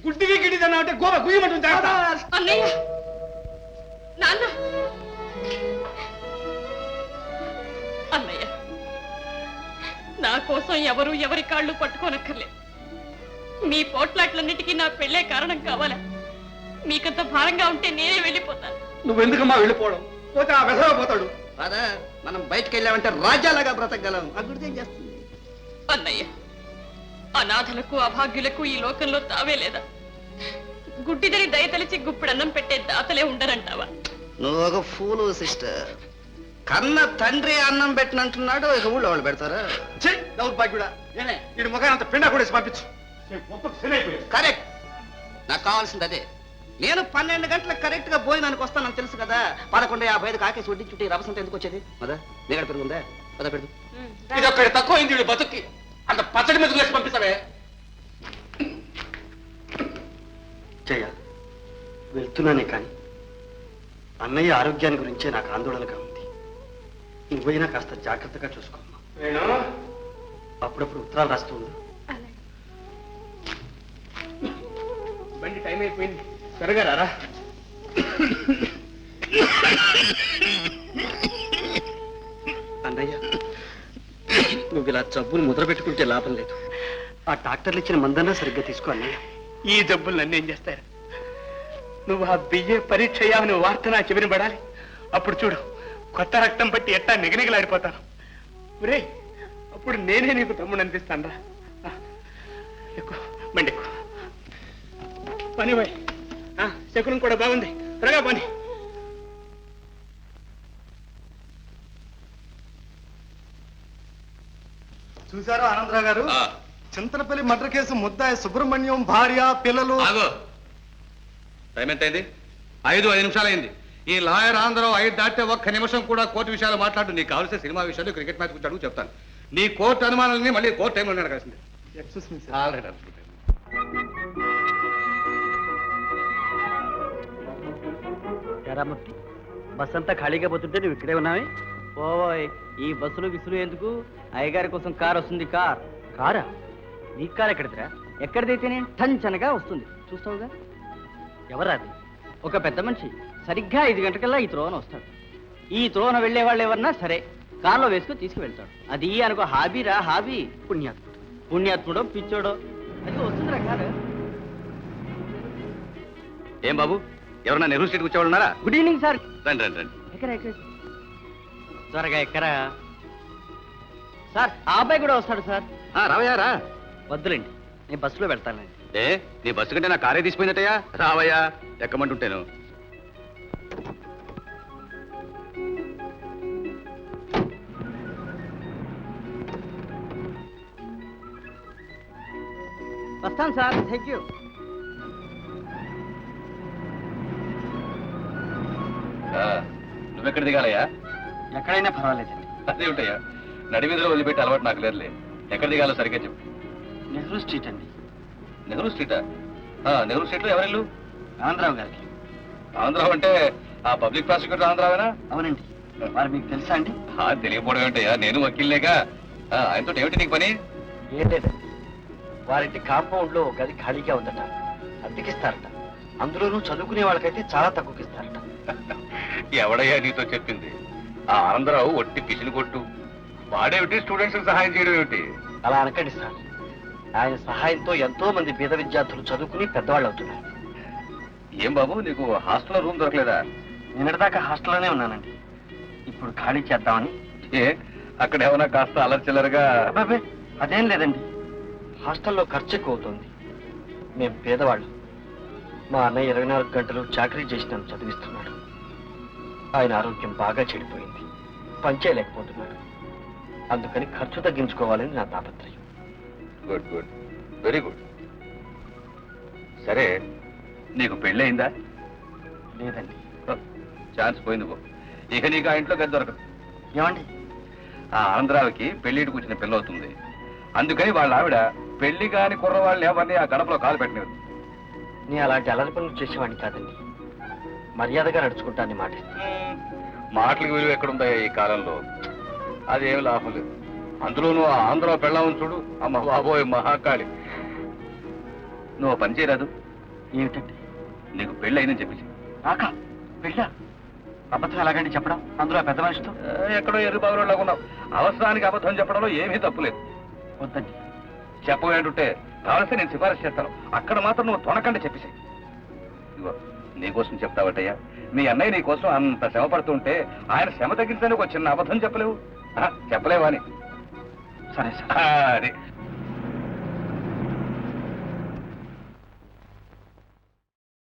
గుడ్డివి గిడ్డిదన్నా అంటే గోవ గుయ్యమంటుంది. అన్నయ్య నాన్న అన్నయ్య నా కోసం ఎవరు ఎవరి కాళ్ళు పట్టుకోనక్కర్లేదు. మీ పోట్లాట్లన్నిటికీ నా పెళ్లే కారణం కావాలా? మీకంత భారంగా ఉంటే నేనే వెళ్ళిపోతాను. నువ్వెందుకమ్మా వెళ్ళిపోవడం? పోతే ఆ వెసవ పోతాడు. మనం బయటకు వెళ్ళామంటే రాజ్యాలుగా బ్రతకగలం. ఆ గుడిదేం చేస్తుంది? అన్నయ్య అనాథలకు అభాగ్యులకు ఈ లోకంలో తావే లేదా? గుడ్డిదని దయతలిచి గుప్పిడన్నం పెట్టే దాతలే ఉండరంటావా? నువ్వు ఒక ఫూలు సిస్టర్. కన్న తండ్రి అన్నం పెట్టినంటున్నాడు, ఇక ఊళ్ళో వాళ్ళు పెడతారా? దౌర్భాగ్యుడా, వీడి ముఖాన్ని అంత పిండా కూడా పంపించు. కరెక్ట్, నాకు కావాల్సింది అదే. నేను 12 గంటలకు కరెక్ట్ గా భోజనానికి వస్తానని తెలుసు కదా. 11:55 ఆకేసి వడ్డీ చుట్టి రవసంత ఎందుకు వచ్చేది? మదా నీగడ పెరుగుందా? పద పెడుతు. ఇది ఒక్కడి తక్కువ అయింది వీడి బతుక్కి. అంత పచ్చడి మీద వేసి పంపిస్తావే. జయ, వెళ్తున్నానే కానీ అన్నయ్య ఆరోగ్యాన్ని గురించే నాకు ఆందోళనగా ఉంది. నువ్వైనా కాస్త జాగ్రత్తగా చూసుకోమ్మా. అప్పుడప్పుడు ఉత్తరాలు రాస్తూ ఉండు. బండి టైం అయిపోయింది, త్వరగా రారా. అన్నయ్య, నువ్వు ఇలా జబ్బులు ముద్ర పెట్టుకుంటే లాభం లేదు. ఆ డాక్టర్లు ఇచ్చిన మందన్నా సరిగ్గా తీసుకో అన్నయ్య. ఈ జబ్బులు నన్ను ఏం చేస్తారు? నువ్వు ఆ బియ్య పరీక్ష అయ్యావని వార్త నా చెవిని పడాలి. అప్పుడు చూడు, కొత్త రక్తం పట్టి ఎట్టా నిగనిగలాడిపోతాను. ఒరే, అప్పుడు నేనే నీకు తమ్ముడు అనిపిస్తాను రా. ఎక్కువ బండి ఎక్కువ పని పోయి. శకునం కూడా బాగుంది, త్వరగా పని. చూసారా ఆనందరావు గారు, చింతలపల్లి మర్డర్ కేసు ముద్దాయి సుబ్రహ్మణ్యం భార్య పిల్లలు. టైం ఎంత అయింది? 5 నిమిషాలు అయింది. ఈ లాయర్ ఆంధ్రరావు 5 దాటితే ఒక్క నిమిషం కూడా కోర్టు విషయాలు మాట్లాడు. నీకు కావాల్సిన సినిమా విషయాలు, క్రికెట్ మ్యాచ్ గురించి అడుగు చెప్తాను. నీ కోర్టు అనుమానాలని మళ్ళీ కోర్టు టైంలో అడగాల్సింది. ఎరామూర్తి, బస్ అంతా ఖాళీగా పోతుంటే నువ్వు ఇక్కడే ఉన్నావే? ఓయ్, ఈ బస్సులు విసులు ఎందుకు? అయ్యగారి కోసం కార్ వస్తుంది. కారా? నీ కారు ఎక్కడిదిరా? ఎక్కడిదైతేనే టంచనగా వస్తుంది, చూస్తావుగా. ఎవరా అది? ఒక పెద్ద మనిషి సరిగ్గా 5 గంటకల్లా ఈ త్రోవన వస్తాడు. ఈ త్రోవన వెళ్లే వాళ్ళు ఎవరన్నా సరే కారులో వేసుకుని తీసుకువెళ్తాడు. అది అనుకో హాబీరా, హాబీ. పుణ్యాత్ముడో పిచ్చోడో అది వస్తుందిరా కారు. ఏం బాబు, ఎవరన్నా నెహ్రూ స్ట్రీట్ వచ్చేవాళ్ళు ఉన్నారా? Good evening sir. రండి రండి రండి. ఎక్కరా త్వరగా ఎక్కరా సార్. ఆ అబ్బాయి కూడా వస్తాడు సార్. రావయ్యా రా. వద్దులేండి, నేను బస్సులో వెళ్తానండి. నీ బస్సు కంటే నా కారే తీసిపోయిందటయ్యా. రావయ్యా, ఎక్కమంటుంటేను. వస్తాను సార్, థ్యాంక్ యూ. నువ్వెక్కడ దిగాలయ్యా? ఎక్కడైనా పర్వాలేదండి. అదే ఉంటాయా, నడివీధిలో వదిలిపెట్టి అలవాటు నాకు లేదులే. ఎక్కడ దిగాలో సరిగ్గా చెప్పు. నెహ్రూ స్ట్రీట్ అండి. నెహ్రూ స్ట్రీటా? నెహ్రూ స్ట్రీట్ లో ఎవరెళ్ళు? ఆంధ్రావు గారికి. ఆంధ్రావు అంటే ఆ పబ్లిక్ ప్రాసిక్యూటర్ ఆంధ్రావేనా? అవునండి. వారు మీకు తెలుసా అండి? తెలియకపోవడం ఏంటయ్యా, నేను వకీల్లేగా. ఆయనతో ఏమిటి నీకు పని? ఏం లేదండి, వారింటి కాంపౌండ్ లో గది ఖాళీగా ఉందట, అద్దెకిస్తారట. అందులోనూ చదువుకునే వాళ్ళకైతే చాలా తక్కువకి ఇస్తారట. ఎవడయ్యా నీతో చెప్పింది? ఆ ఆంధ్రావు ఒట్టి పిసిని కొట్టు. వాడేమిటి స్టూడెంట్స్ సహాయం చేయడం ఏమిటి? అలా అనకండి సార్, ఆయన సహాయంతో ఎంతో మంది పేద విద్యార్థులు చదువుకుని పెద్దవాళ్ళు అవుతున్నారు. ఏం బాబు, నీకు హాస్టల్లో రూమ్ దొరకలేదా? నిన్నటిదాకా హాస్టల్లోనే ఉన్నానండి, ఇప్పుడు ఖాళీ చేద్దామని. అక్కడ ఏమన్నా కాస్త అలర్చిల్లరుగా? అబ్బాబే, అదేం లేదండి. హాస్టల్లో ఖర్చు ఎక్కువ అవుతుంది. మేము పేదవాళ్ళు. మా అన్నయ్య 24 గంటలు చాకరీ చేసి నన్ను చదివిస్తున్నాడు. ఆయన ఆరోగ్యం బాగా చెడిపోయింది, పనిచేయలేకపోతున్నాడు. అందుకని ఖర్చు తగ్గించుకోవాలని నా తాపత్రయం. Good good, very good. సరే, నీకు పెళ్ళయిందా? లేదండి. ఛాన్స్ పోయింది బాబు. ఇక నీకు ఆ ఇంట్లో గది దొరకదు. ఏమండి? ఆ ఆంధ్రావికి పెళ్లిటికి వచ్చిన పిల్ల అవుతుంది. అందుకని వాళ్ళ ఆవిడ పెళ్లి కాని కుర్రవాళ్ళని ఎవరిని ఆ గడపలో కాలు పెట్టలేదు. నేను అలాంటి అలరి పనులు చేసేవాడిని కాదండి. మర్యాదగా నడుచుకుంటానని మాటిస్తాను. మాటలకు విలువ ఎక్కడుందా ఈ కాలంలో? అదేమి లాభం లేదు. అందులోనూ ఆ ఆంధ్ర పెళ్ళామని చూడు, అమ్మ బాబోయ్ మహాకాళి. నువ్వు పని చేయరాదు. ఏమిటండి? నీకు పెళ్ళి అయిందని చెప్పేసి. నాకా పెళ్ళా? అబద్ధం ఎలాగండి చెప్పడం, అందులో ఆ పెద్ద మనిషితో? ఎక్కడో ఎర్రిబాబులాగా ఉన్నావు. అవసరానికి అబద్ధం చెప్పడంలో ఏమీ తప్పులేదు. వద్దండి. చెప్పవేంటుంటే కావలిస్తే నేను సిఫారసు చేస్తాను. అక్కడ మాత్రం నువ్వు తొనకండి చెప్పేసి. ఇదిగో నీకోసం చెప్తావటయ్యా. మీ అన్నయ్య నీ కోసం అంత శ్రమ పడుతుంటే ఆయన శ్రమ తగ్గించడానికి ఒక చిన్న అబద్ధం చెప్పలేవు. చెప్పలేవా అని. సరే సార్. అదే